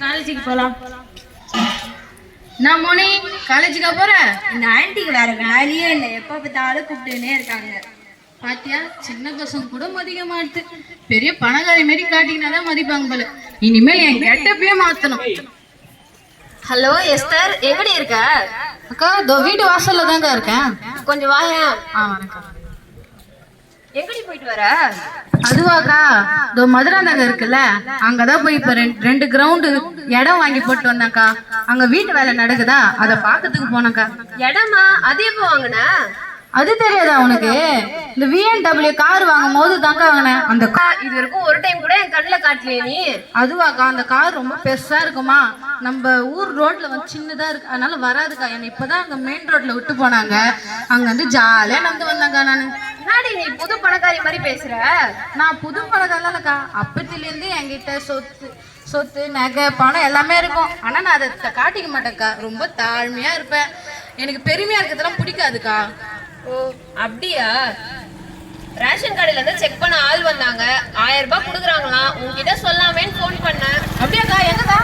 காலேஜுக்கு போலாம். நான் மோனி காலேஜுக்கா போறேன். இந்த ஆன்டிக்கு வேற வேலையே இல்லை, எப்போ பார்த்தாலும் கூப்பிட்டுனே இருக்காங்க. பாத்தியா, சின்ன பசங்க கூட மதிக்க மாட்டு, பெரிய பணக்காரி மாரி காட்டிக்கினாதான் மதிப்பாங்க போல. இனிமேல் என் கெட்டப்பே மாத்தணும். ஹலோ எஸ்தர், எப்படி இருக்க? அக்கா இதோ வீட்டு வாசல்ல தாங்க இருக்கேன். கொஞ்சம் வாயா. வணக்கம். எங்கடி போயிட்டு வர? அதுவாக்கா இதோ மதுரா நகர் இருக்குல்ல, அங்கதான் போய் இப்ப ரெண்டு கிரவுண்டு இடம் வாங்கி போட்டு வந்தாக்கா. அங்க வீட்டு வேலை நடக்குதா, அதை பாக்கிறதுக்கு போனாக்கா. இடமா? அது எப்போ வாங்கின? அது தெரியாதா உனக்கு? இந்த VNW கார் வாங்கும் போது தாங்க வாங்கினேன். அந்த கார் இது வரைக்கும் ஒரு டைம் கூட என் கண்ணில் காட்டலையே நீ. அதுவாக்கா அந்த கார் ரொம்ப பெருசா இருக்குமா, நம்ம ஊர் ரோட்ல வந்து சின்னதா இருக்கு, அதனால வராதுக்கா. என்ன இப்பதான் அங்க மெயின் ரோட்ல விட்டு போனாங்க, அங்க வந்து ஜாலியா நடந்து வந்தாங்க. நானு நாடி நீ புது பணக்காரி மாதிரி பேசுற. நான் புது பணக்காரலாம் இல்லக்கா, அப்பத்தில இருந்து என்கிட்ட சொத்து நகை பணம் எல்லாமே இருக்கும். ஆனா நான் அதை காட்டிக்க மாட்டேன்க்கா, ரொம்ப தாழ்மையா இருப்பேன். எனக்கு பெருமையா இருக்கிறதெல்லாம் பிடிக்காதுக்கா. ஓ அப்படியா? ரேஷன் கடையில இருந்து செக் பண்ண ஆள் வந்தாங்க, 1000 ரூபாய் கொடுக்குறாங்களாம். உங்ககிட்ட சொல்லாமேன்னு ஃபோன் பண்ணேன். அப்படியாக்கா? எங்கக்கா?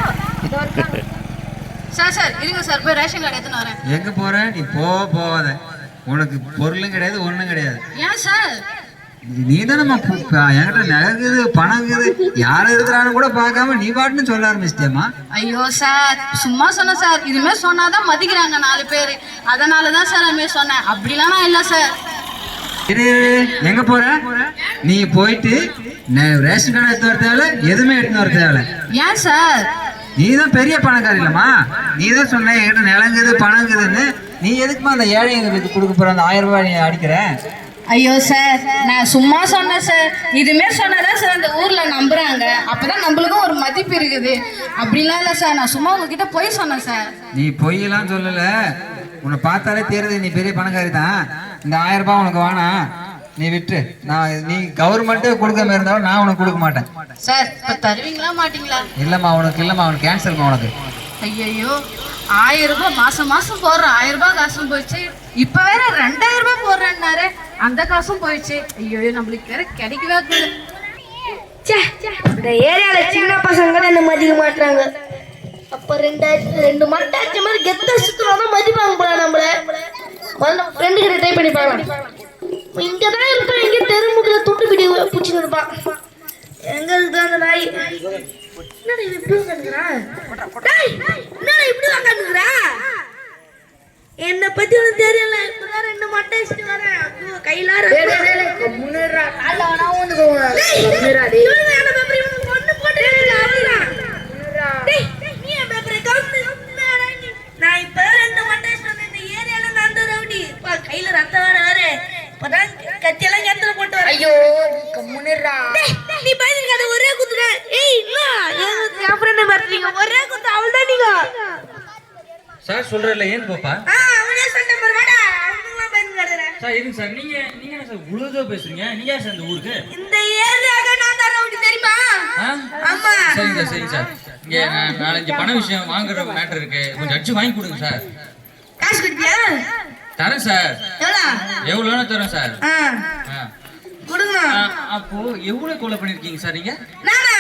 சார் இருங்க சார், போய் ரேஷன் கடை எடுத்துன்னு வரேன். எங்க போற நீ? போகாத, உனக்கு பொருளும் கிடையாது ஒண்ணும் கிடையாது. ஏன் சார்? நீ தானே என்கிட்ட நகைக்குது பணங்குது, யாரு இருக்கிறான்னு கூட பார்க்காம நீ பாட்டுன்னு சொல்ல ஆரம்பிச்சிட்டேமா. ஐயோ சார், சும்மா சொன்னேன் சார். இதுமே சொன்னாதான் மதிக்கிறாங்க 4 பேர், அதனாலதான் சார் அதுமே சொன்னேன். அப்படிலாம் நான் இல்லை சார். இது எங்க போற நீ? போயிட்டு ரேஷன் கடை எடுத்து வர தேவை, எதுவுமே எடுத்து வர தேவை. ஏன் சார்? நீ தான் பெரிய பணக்காரி இல்லம்மா, நீ தான் சொன்ன என்கிட்ட நிலங்குது பணங்குதுன்னு. நீ எதுக்குமா அந்த ஏழைங்களுக்கு கொடுக்க போற அந்த 1000 ரூபாய் நீ அடிக்கிற? ஐயோ சார், நான் சும்மா சொன்னேன் சார். இதுமே சொன்னாதான் சார் அந்த ஊர்ல நம்புறாங்க, அப்பதான் நம்மளுக்கும் ஒரு மதிப்பு இருக்குது. அப்படிலாம் இல்லை சார், நான் சும்மா உங்ககிட்ட போய் சொன்னேன் சார். நீ பொய்யெல்லாம் சொல்லல, உன்னை பார்த்தாலே தெரியுது நீ பெரிய பணக்காரி தான். இந்த 1000 ரூபாய் உனக்கு வேணாம், நீ விட்டு. நீ கவர்மெண்ட்டே கொடுக்காம இருந்தாலும் நான் உனக்கு கொடுக்க மாட்டேன் சார். இப்ப தருவீங்களா மாட்டீங்களா? இல்லம்மா உனக்கு கேன்சல்மா உனக்கு. ஐயோ 1000 ரூபாய் மாசம் போடுறேன். 1000 ரூபாய் காசும் போயிடுச்சு, இப்ப வேற 2000 ரூபாய் போடுறேன்னாரு, அந்த காசும் போயிடுச்சு. ஐயோ நம்மளுக்கு வேற கிடைக்கவே இருக்குது. இந்த ஏரியால சின்ன பசங்க என்ன மதிக்க மாட்டாங்க. அப்ப 2 மட்டாச்சு மாதிரி கெத்த சுத்தம் மதிப்பாங்க போல. நம்மள ஃப்ரெண்டு கிட்ட ட்ரை பண்ணி பார்க்கலாம். இங்கதான் இருப்பான், இங்க தெருமுக்குல துட்டு பிடி பிடிச்சின்னு இருப்பான். எங்க இருக்கு அந்த நாய்? என்னடா இப்படி உட்காந்துக்கிறான்? இப்படி உட்காந்துக்கிறான்? என்னை பத்தி உனக்கு தெரியல. இப்பதான் 2 மட்டை வச்சுட்டு வரேன். கையில முன்னேறா கால வேணா வந்து நான் இப்ப 2 மட்டை வச்சுட்டு இந்த ஏரியால நடந்த ரவுடி. கையில ரத்த வேற வேறு, இப்பதான் கத்தியெல்லாம் கத்துல போட்டு வர. ஐயோ முன்னேறா, நீ பயந்துக்காத, ஒரே குத்துற. ஏய் என் ஃப்ரெண்ட் பார்த்தீங்க, ஒரே குத்து அவள் தான். நீங்க சார் சொல்றல ஏன் போப்பா? அவனே சொல்லிட்டு போறடா, அவனுமா பயந்துக்காதடா. சார் எதுக்கு சார் நீங்க என்ன சார் உழுதோ பேசுறீங்க? நீங்க யார் சார் இந்த ஊருக்கு? இந்த ஏரியால நான் தான் ரவுடி தெரியுமா? ஆமா. சரிங்க சார். இங்க 4-5 பண விஷயம் வாங்குற மேட்டர் இருக்கு, கொஞ்சம் அடிச்சு வாங்கி கொடுங்க சார். காசு கொடுப்பியா? தரேன் சார். எவ்வளவு தரேன் சார். கொடுங்க. அப்போ எவ்வளவு கொலை பண்ணிருக்கீங்க சார் நீங்க? நானா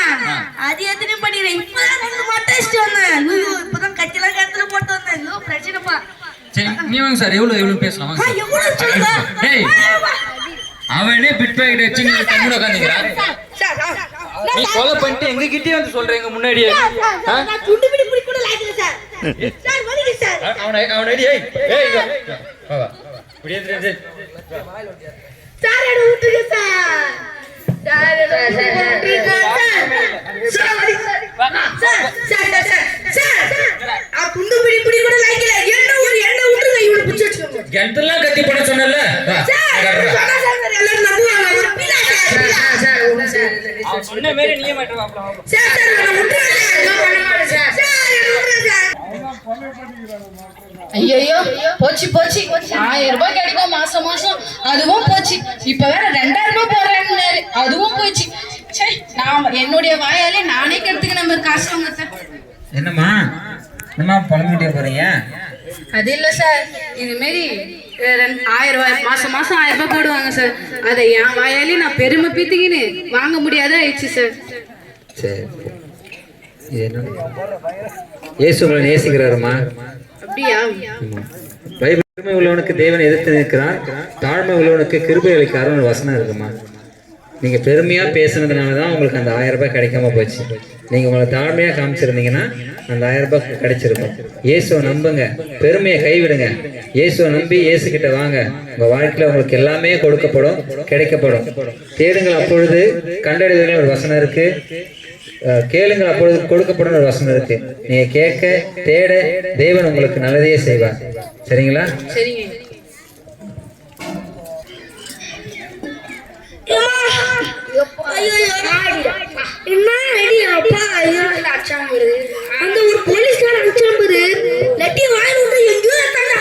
அது எத்தனை பண்ணிடுறேன். இப்பதான் 2 மட்டை வச்சுட்டு வந்தேன். இப்பதான் கத்தியெல்லாம் கத்துல போட்டு வந்தேன். ஐயோ பிரச்சனைப்பா. சரி நீ வாங்க சார், எவ்வளவு பேசலாம் வாங்க. எவ்வளவு சொல்லுங்க. டேய் அவனே பிட் பாக்கெட் வச்சு நீங்க தண்ணி உட்கார்ந்தீங்கறான். நீ கொலை பண்ணிட்டு எங்க கிட்டே வந்து சொல்றீங்க முன்னாடியே. நான் துண்டு பிடி கூட லாய்க்கல சார். சார் வலிங்க சார். அவன் அடி. ஏய் வா வா புடியே சார். சார் எடு விட்டுங்க சார். சார் எடு விட்டுங்க சார். சார் வலி சார். ஆ துண்டு பிடி கூட லாய்க்கல. என்ன விட்டுங்க, இவனை பிடிச்சு வச்சுக்கோங்க. கெண்டெல்லாம் கத்தி பண்ண சொன்னல. சார் சொன்னா சார் எல்லாரும் நம்புவாங்க. ஒரு பிளா சார். அவன் சொன்ன மாதிரி நீயே மாட்ட வாப்ல. சார் நான் விட்டுறேன் சார். என்ன பண்ண மாட்டேன் சார். சார் விட்டுறேன் சார். ஐயோ போச்சு 1000 ரூபாய் கிடைக்கும் மாசம், அதுவும் போச்சு. இப்ப வேற 2000 ரூபாய் போடுறேன்னு அதுவும் போச்சு. சரி நான் என்னுடைய வாயாலே நானே கெடுத்துக்க நம்ம காசு வாங்க. என்னம்மா புலம்பிட்டே போறீங்க? அது இல்ல சார், இது மாரி 1000 ரூபாய் மாசம் 1000 ரூபாய் போடுவாங்க சார். அதை என் வாயாலே நான் பெருமை பீத்திக்கின்னு வாங்க முடியாத ஆயிடுச்சு சார். சரி இயேசு உங்களை நேசிக்கிறாருமா. அப்படியா? பைபிள் பெருமை உள்ளவனுக்கு தேவன் எதிர்த்து நிற்கிறார், தாழ்மை உள்ளவனுக்கு கிருபை அளிக்கிறார் ஒரு வசனம் இருக்குமா. நீங்க பெருமையா பேசுனதுனால தான் உங்களுக்கு அந்த 1000 ரூபாய் கிடைக்காம போச்சு. நீங்க உங்களை தாழ்மையா காமிச்சிருந்தீங்கன்னா அந்த 1000 ரூபாய் கிடைச்சிருக்கும். இயேசுவை நம்புங்க, பெருமையை கைவிடுங்க. இயேசுவை நம்பி இயேசு கிட்ட வாங்க. உங்க வாழ்க்கையில உங்களுக்கு எல்லாமே கொடுக்கப்படும், கிடைக்கப்படும். தேடுங்கள் அப்பொழுது கண்டறிதல் ஒரு வசனம் இருக்கு, கேளுங்கள் அப்பொழுது கொடுக்கப்படும் ஒரு வசனம் இருக்கு. நீங்க கேட்க தேட தேவன் உங்களுக்கு நல்லதையே செய்வார். சரிங்களா? சரிங்க. என்ன ரெடியாப்பா? அந்த ஒரு போலீஸ்கார அனுப்பிச்சு லட்டி வாங்கி எங்கேயோ தண்டா.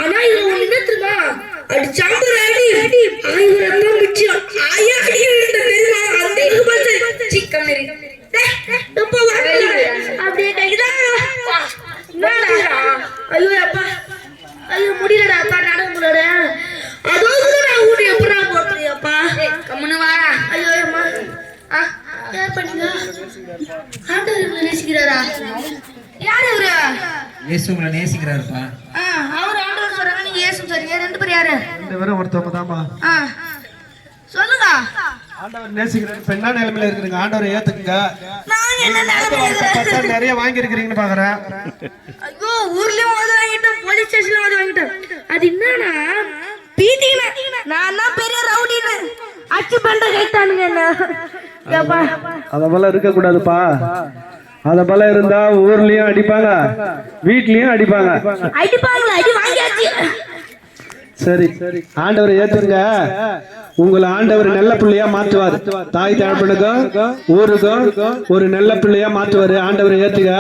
ஆனா இது ஒண்ணு என்ன தெரியுமா? அடி சாம்பர் அடி 1000 தான் மிச்சம். ஆயா அடி அந்த சிக்கன் அப்படியே கைதா. ஐயோ அப்பா, ஐயோ முடியலடா அப்பா, நடக்க முடியல. அதோ ஊடி எப்படா போறது அப்பா? கம்முன்னு வாடா. ஐயோ அம்மா, யார் பண்ணீங்க? ஆண்டவர் நேசிக்கிறாரா? யார் அவரு? இயேசு உங்களை நேசிக்கிறாருப்பா. அவரு ஆண்டவர் சொல்றாங்க, நீங்க இயேசு சொல்றீங்க. 2 பேர் யாரு? 2 பேரும் ஒருத்தவங்க தான்மா. சொல்லுங்க. ஆண்டவர் நேசிக்கிறாரு. பெண்ணா நிலைமையில இருக்கிறீங்க, ஆண்டவரை ஏத்துக்குங்க. நான் என்ன நிலைமையில இருக்கிறேன்? நிறைய வாங்கி இருக்கிறீங்கன்னு பாக்குறேன். ஐயோ, ஊர்லயும் வந்து வாங்கிட்டேன், போலீஸ் ஸ்டேஷன்ல வந்து வாங்கிட்டேன். அது என்னன்னா பீட்டிங்க. நான் தான் பெரிய ரவுடின்னு அச்சு பண்ற கைத்தானுங்க என்ன. ஏப்பா அத போல இருக்க கூடாதுப்பா. அத போல இருந்தா ஊர்லயும் அடிப்பாங்க, வீட்லயும் அடிப்பாங்க. அடிப்பாங்களா? அடி வாங்கியாச்சு. சரி, ஆண்டவரை ஏத்துங்க. உங்களை ஆண்டவர் நல்ல பிள்ளையா மாற்றுவார். தாய் தகப்பனுக்கும் ஊருக்கும் ஒரு நல்ல பிள்ளையா மாற்றுவாரு. ஆண்டவரை ஏத்துங்க.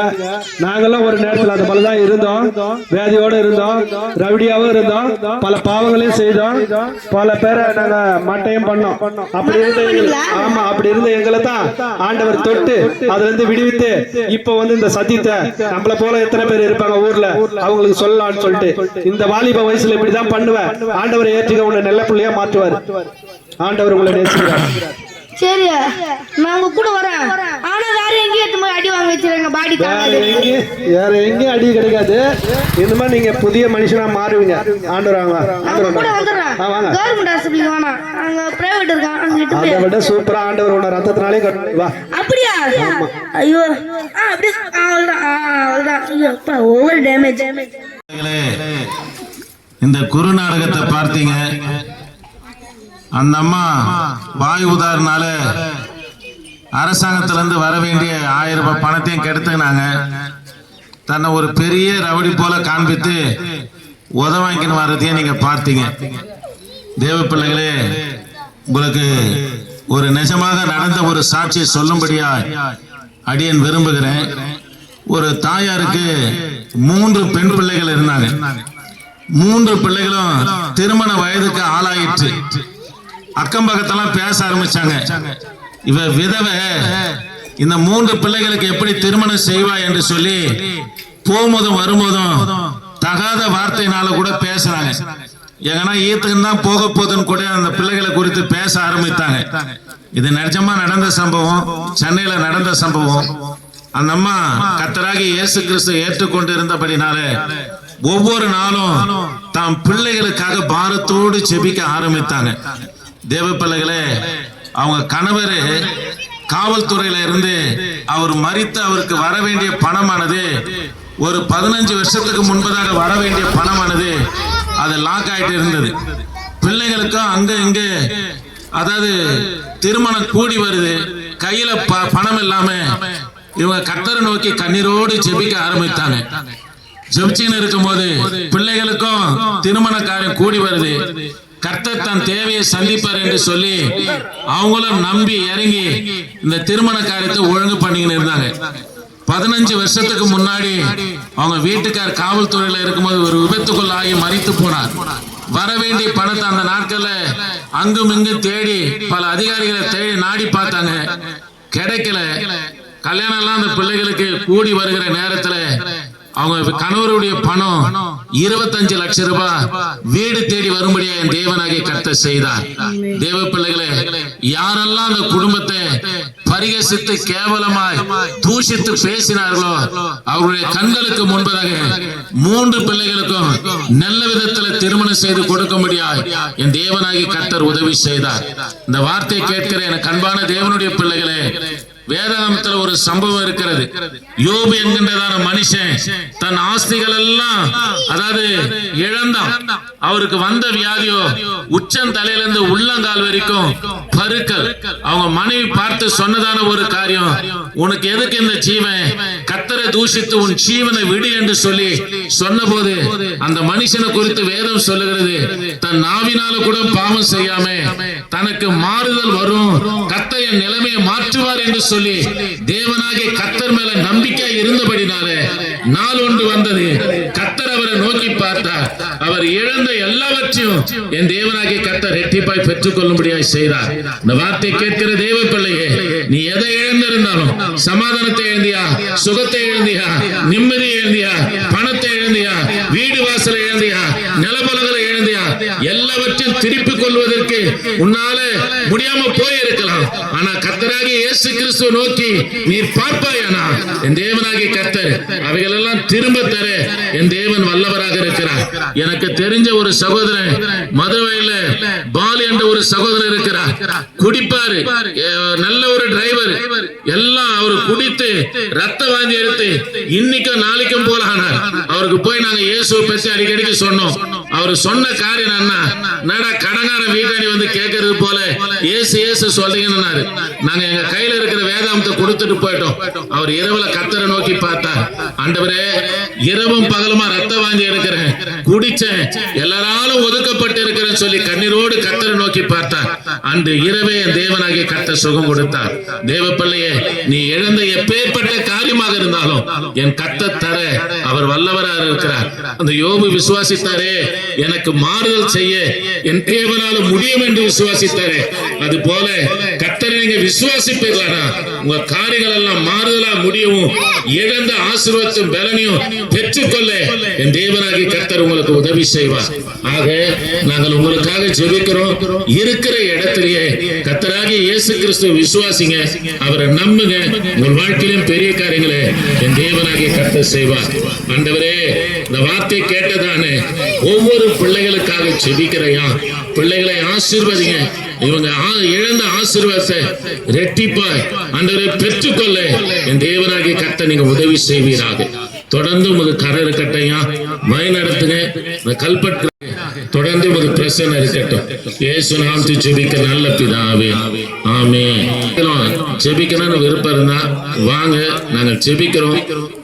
நாங்களும் ஒரு நேரத்தில் அது போலதான் இருந்தோம், வியாதியோட இருந்தோம், ரவுடியாவும் இருந்தோம், பல பாவங்களையும் செய்தோம், பல பேரை நாங்க மட்டையும் பண்ணோம். அப்படி இருந்த ஆமா, அப்படி இருந்த எங்களை தான் ஆண்டவர் தொட்டு அதுல இருந்து விடுவித்து இப்ப வந்து இந்த சத்தியத்தை நம்மள போல எத்தனை பேர் இருப்பாங்க ஊர்ல, அவங்களுக்கு சொல்லலாம்னு சொல்லிட்டு இந்த வாலிப வயசுல இப்படிதான் பண்ணுவேன். ஆண்டவரை ஏற்றுக்க, உன்னை நல்ல பிள்ளையா மாற்றுவார். ஆண்டவர் உங்களை நேசிக்கிறார். சரி, நான் உங்க கூட வரேன். ஆனா வேற எங்கேயும் எடுத்து போய் அடி வாங்க வச்சிருங்க. பாடி வேற எங்கேயும் அடி கிடைக்காது. இந்த மாதிரி நீங்க புதிய மனுஷனா மாறுவீங்க. ஆண்டவர் கூட வந்துடுறேன். கவர்மெண்ட் ஹாஸ்பிட்டல் வேணாம், அங்க பிரைவேட் இருக்கான், அங்கிட்டு அதை விட சூப்பரா ஆண்டவர் உன்னை ரத்தத்தினாலே வா. அப்படியா? ஐயோ அப்படியே அவ்வளவுதான். ஐயோ அப்பா, ஓவர் டேமேஜ். இந்த குறு நாடகத்தை பார்த்தீங்க. அந்த அம்மா வாய் உதாரணால அரசாங்கத்திலிருந்து வர வேண்டிய 1000 ரூபாய் பணத்தையும் கெடுத்துக்கினாங்க. தன்னை ஒரு பெரிய ரவுடி போல காண்பித்து உதவாங்கின்னு வர்றதையும் நீங்க பார்த்தீங்க. தேவ பிள்ளைகளே, உங்களுக்கு ஒரு நிஜமாக நடந்த ஒரு சாட்சியை சொல்லும்படியா அடியேன் விரும்புகிறேன். ஒரு தாயாருக்கு 3 பெண் பிள்ளைகள் இருந்தாங்க. 3 பிள்ளைகளும் திருமண வயதுக்கு ஆளாயிற்று. அக்கம் பக்கத்தெல்லாம் பேச ஆரம்பிச்சாங்க. இவ விதவை இந்த 3 பிள்ளைகளுக்கு எப்படி திருமணம் செய்வா என்று சொல்லி போகும்போதும் வரும்போதும் தகாத வார்த்தையினால கூட பேசுறாங்க. எங்கன்னா ஈத்துக்கு தான் போக போதுன்னு கூட அந்த பிள்ளைகளை குறித்து பேச ஆரம்பித்தாங்க. இது நிஜமா நடந்த சம்பவம், சென்னையில நடந்த சம்பவம். அந்த அம்மா கர்த்தராகிய இயேசு கிறிஸ்து ஏற்றுக்கொண்டு இருந்தபடினால ஒவ்வொரு நாளும் தாம் பிள்ளைகளுக்காக பாரத்தோடு ஜெபிக்க ஆரம்பித்தாங்க. தேவ பிள்ளைகளே, அவங்க கணவர் காவல்துறையில இருந்து அவர் மரித்து அவருக்கு வர வேண்டிய பணமானது ஒரு 15 வருஷத்துக்கு முன்பதாக வர வேண்டிய பணமானது அது லாக் ஆயிட்டு இருந்தது. பிள்ளைகளுக்கும் அங்க இங்க, அதாவது திருமணம் கூடி வருது, கையில பணம் இல்லாம இவங்க கர்த்தரை நோக்கி கண்ணீரோடு ஜெபிக்க ஆரம்பித்தாங்க. ஜெபிச்சுன்னு இருக்கும்போது பிள்ளைகளுக்கும் திருமண காரியம் கூடி வருது. கர்த்தர் தன் தேவையை சந்திப்பார் என்று சொல்லி அவங்களும் நம்பி இறங்கி இந்த திருமண காரியத்தை ஒழுங்கு பண்ணிக்கின்னு இருந்தாங்க. 15 வருஷத்துக்கு முன்னாடி அவங்க வீட்டுக்கார் காவல்துறையில இருக்கும்போது ஒரு விபத்துக்குள்ளாகி மரித்து போனார். வர வேண்டிய பணத்தை அந்த நாட்கள்ல அங்கும் இங்கும் தேடி பல அதிகாரிகளை தேடி நாடி பார்த்தாங்க, கிடைக்கல. கல்யாணம் எல்லாம் அந்த பிள்ளைகளுக்கு கூடி வருகிற நேரத்துல அவங்க கணவருடைய பணம் 25 லட்சம் ரூபாய் வீடு தேடி வரும்படியா என் தேவனாகிய கர்த்தர் செய்தார். தேவ பிள்ளைகளே, யாரெல்லாம் அந்த குடும்பத்தை பரிகசித்து கேவலமாய் தூஷித்து பேசினார்களோ அவருடைய கண்களுக்கு முன்பதாக 3 பிள்ளைகளுக்கும் நல்ல விதத்தில் திருமணம் செய்து கொடுக்கும்படியாய் என் தேவனாகிய கர்த்தர் உதவி செய்தார். இந்த வார்த்தையை கேட்கிற எனக்கு அன்பான தேவனுடைய பிள்ளைகளே, வேதாகமத்துல ஒரு சம்பவம் இருக்கிறது. யோபு என்கின்றதான மனுஷன் தன் ஆஸ்திகள் எல்லாம் அதாவது இழந்தான். அவருக்கு வந்த வியாதியோ உச்சம் தலையிலிருந்து உள்ளங்கால் வரைக்கும் பருக்கள். அவங்க மனைவி பார்த்து சொன்னதான ஒரு காரியம், உனக்கு எதுக்கு இந்த ஜீவன், கர்த்தரை தூஷித்து உன் ஜீவனை விடு என்று சொல்லி சொன்னபோது அந்த மனுஷனை குறித்து வேதம் சொல்லுகிறது, தன் நாவினால கூட பாவம் செய்யாம தனக்கு மாறுதல் வரும், கர்த்தர் என் நிலைமையை மாற்றுவார் என்று சொல்லி தேவனாகிய கர்த்தர் மேல நம்பிக்கை இருந்தபடினாலே நாள் ஒன்று வந்தது. கர்த்தர் அவரை நோக்கி பார்த்தார். அவர் இழந்த எல்லாவற்றையும் என் தேவனாகிய கர்த்தர் இரட்டிப்பாய் பெற்றுக் கொள்ளும்படியாய் செய்தார். இந்த வார்த்தை கேட்கிற தேவ பிள்ளையே, நீ எதை இழந்திருந்தாலும், சமாதானத்தை இழந்தியா, சுகத்தை இழந்தியா, நிம்மதியை இழந்தியா, பணத்தை இழந்தியா, வீடு வாசலை இழந்தியா, நிலபலங்களை இழந்தியா, எல்லாவற்றையும் திருப்பிக் கொள்வதற்கு உன்னால முடியாம போயிருக்கலாம். ஆனா கர்த்தராகிய இயேசு கிறிஸ்துவை நோக்கி நீ பார்ப்பாயானா என் தேவனாகிய கர்த்தர் அவைகள் எல்லாம் திரும்ப தர என் தேவன் வல்லவராக இருக்கிறார். எனக்கு தெரிஞ்ச ஒரு சகோதரன் மதுரையில பாலு என்ற ஒரு சகோதரர் இருக்கிறார். குடிப்பாரு, நல்ல ஒரு டிரைவர், எல்லாம் அவர் குடித்து ரத்த வாந்தி எடுத்து இன்னைக்கும் நாளைக்கும் போல ஆனார். அவருக்கு போய் நாங்க இயேசுவை பற்றி அடிக்கடிக்கு சொன்னோம். அவர் சொன்ன காரியம் என்னடா, கடங்கார வீட்டாடி வந்து கேட்கறது போல இயேசு இயேசு சொல்றீங்கன்னாரு. நாங்க எங்க கையில இருக்கிற வேதாந்தத்தை கொடுத்துட்டு போயிட்டோம். அவர் இரவுல கர்த்தரை நோக்கி பார்த்தார். ஆண்டவரே, இரவும் பகலுமா ரத்த வாந்தி எடுக்கிறேன், குடிச்சேன், எல்லாராலும் ஒதுக்கப்பட்டு இருக்கிறேன்னு சொல்லி கண்ணீரோடு கர்த்தரை நோக்கி பார்த்தார். அன்று இரவே என் தேவனாகிய கர்த்தர் சுகம் கொடுத்தார். தேவ பிள்ளையே, நீ இழந்த எப்பேற்பட்ட காரியமாக இருந்தாலும் என் கர்த்தர் தர அவர் வல்லவராக இருக்கிறார். அந்த யோபு விசுவாசித்தாரே, எனக்கு மாறுதல் செய்ய என் தேவனால முடியும் என்று விசுவாசித்தாரே, அது போல கர்த்தரை நீங்க விசுவாசிப்பீர்களா, உங்க காரியங்கள் எல்லாம் மாறுதலா முடியவும் இழந்த ஆசீர்வாதத்தையும் பலனையும் பெற்றுக்கொள்ள என் தேவனாகிய கர்த்தர் உங்களுக்கு உதவி செய்வார். ஆக நாங்கள் உங்களுக்காக ஜெபிக்கிறோம். இருக்கிற இடத்திலேயே கர்த்தராகிய இயேசு கிறிஸ்துவை விசுவாசிங்க, அவரை நம்புங்க. உங்கள் வாழ்க்கையிலும் பெரிய காரியங்களை என் தேவனாகிய கர்த்தர் செய்வார். ஆண்டவரே, இந்த வார்த்தை கேட்டதானே ஒவ்வொரு பிள்ளைகளுக்காக ஜெபிக்கிறையா, பிள்ளைகளை ஆசீர்வதிங்க. இவங்க இழந்த ஆசீர்வாதத்தை ரெட்டிப்பாய் ஆண்டவரை பெற்றுக்கொள்ள என் தேவனாகிய கர்த்தர் நீங்க உதவி செய்வீராக. தொடர்ந்து உமது கரை இருக்கட்டையா, வழி நடத்துங்க. கல்பற்று தொடர்ந்து உமது பிரசன்னம் இருக்கட்டும். இயேசு நாமத்தில் ஜெபிக்க நல்ல பிதாவே, ஆமென். ஜெபிக்கணும்னு விருப்பம் இருந்தா வாங்க, நாங்கள் ஜெபிக்கிறோம்.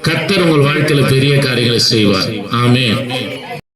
கர்த்தர் உங்கள் வாழ்க்கையில பெரிய காரியங்களை செய்வார். ஆமென்.